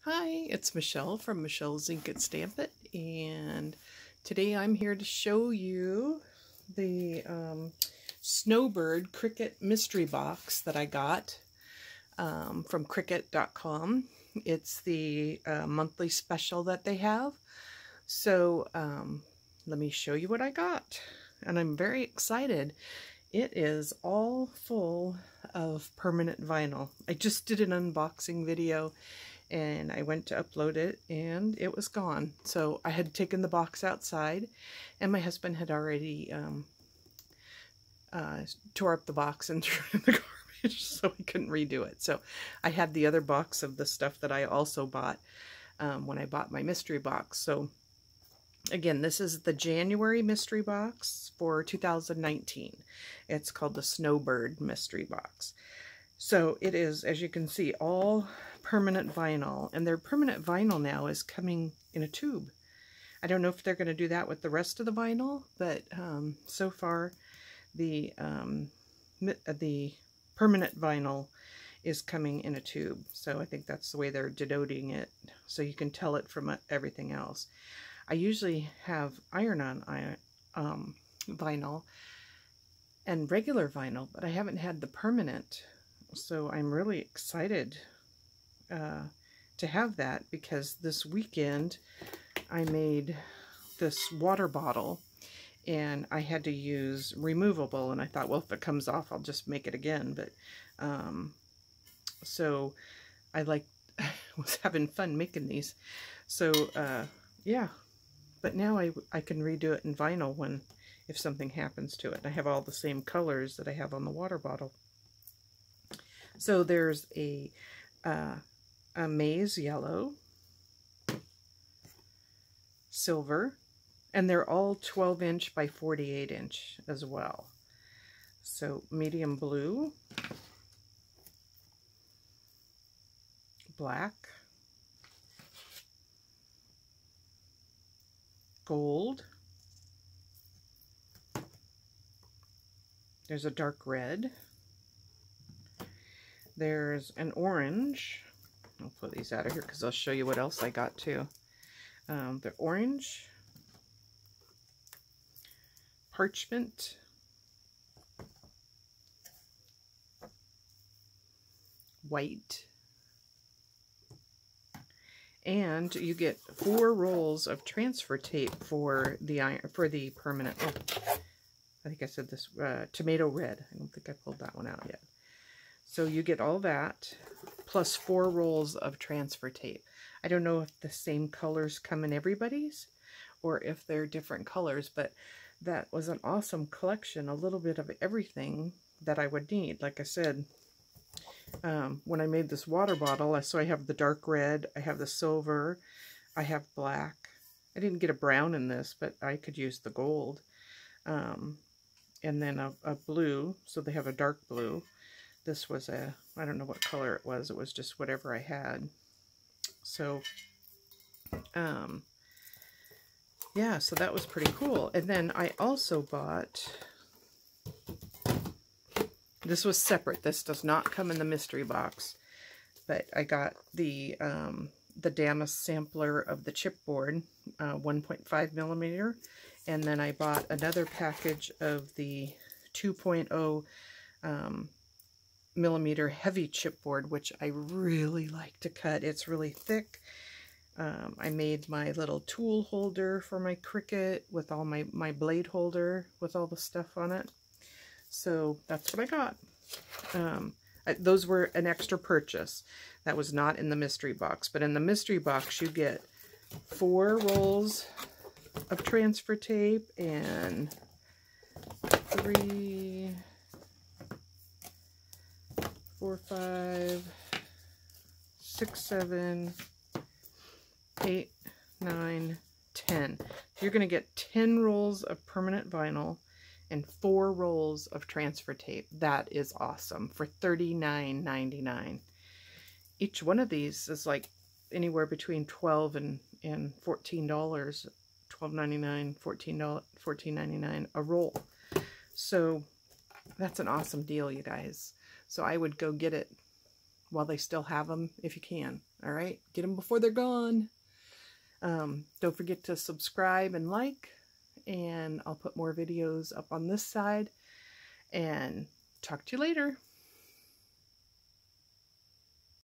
Hi, it's Michelle from Michelle's Ink and Stamp It, and today I'm here to show you the Snowbird Cricut Mystery Box that I got from Cricut.com. It's the monthly special that they have. So let me show you what I got, and I'm very excited. It is all full of permanent vinyl. I just did an unboxing video and I went to upload it and it was gone. So I had taken the box outside and my husband had already tore up the box and threw it in the garbage, so I couldn't redo it. So I had the other box of the stuff that I also bought when I bought my mystery box. So again, this is the January mystery box for 2019. It's called the Snowbird Mystery Box. So it is, as you can see, all permanent vinyl, and their permanent vinyl now is coming in a tube. I don't know if they're going to do that with the rest of the vinyl, but so far the permanent vinyl is coming in a tube. So I think that's the way they're denoting it, so you can tell it from everything else. I usually have iron-on vinyl and regular vinyl, but I haven't had the permanent. So I'm really excited to have that, because this weekend I made this water bottle and I had to use removable, and I thought, well, if it comes off I'll just make it again. But so I was having fun making these. So yeah, but now I can redo it in vinyl if something happens to it. I have all the same colors that I have on the water bottle. So there's a maize yellow, silver, and they're all 12-inch by 48-inch as well. So medium blue, black, gold, there's a dark red, there's an orange. I'll put these out of here because I'll show you what else I got too. The orange, parchment, white, and you get 4 rolls of transfer tape for the permanent. Oh, I think I said this tomato red. I don't think I pulled that one out yet. So you get all that, plus 4 rolls of transfer tape. I don't know if the same colors come in everybody's, or if they're different colors, but that was an awesome collection, a little bit of everything that I would need. Like I said, when I made this water bottle, so I have the dark red, I have the silver, I have black. I didn't get a brown in this, but I could use the gold. And then a blue, so they have a dark blue. This was I don't know what color it was just whatever I had. So, yeah, so that was pretty cool. And then I also bought, this was separate, this does not come in the mystery box, but I got the Damas sampler of the chipboard, 1.5 millimeter, and then I bought another package of the 2.0 millimeter heavy chipboard, which I really like to cut. It's really thick. I made my little tool holder for my Cricut with all my blade holder with all the stuff on it. So that's what I got. Those were an extra purchase. That was not in the mystery box, but in the mystery box you get 4 rolls of transfer tape and 3, 4, 5, 6, 7, 8, 9, 10. So you're going to get 10 rolls of permanent vinyl and 4 rolls of transfer tape. That is awesome for $39.99. Each one of these is like anywhere between $12 and $14. $12.99, $14.99 a roll. So that's an awesome deal, you guys. So I would go get it while they still have them, if you can. All right, get them before they're gone. Don't forget to subscribe and like, and I'll put more videos up on this side, and talk to you later.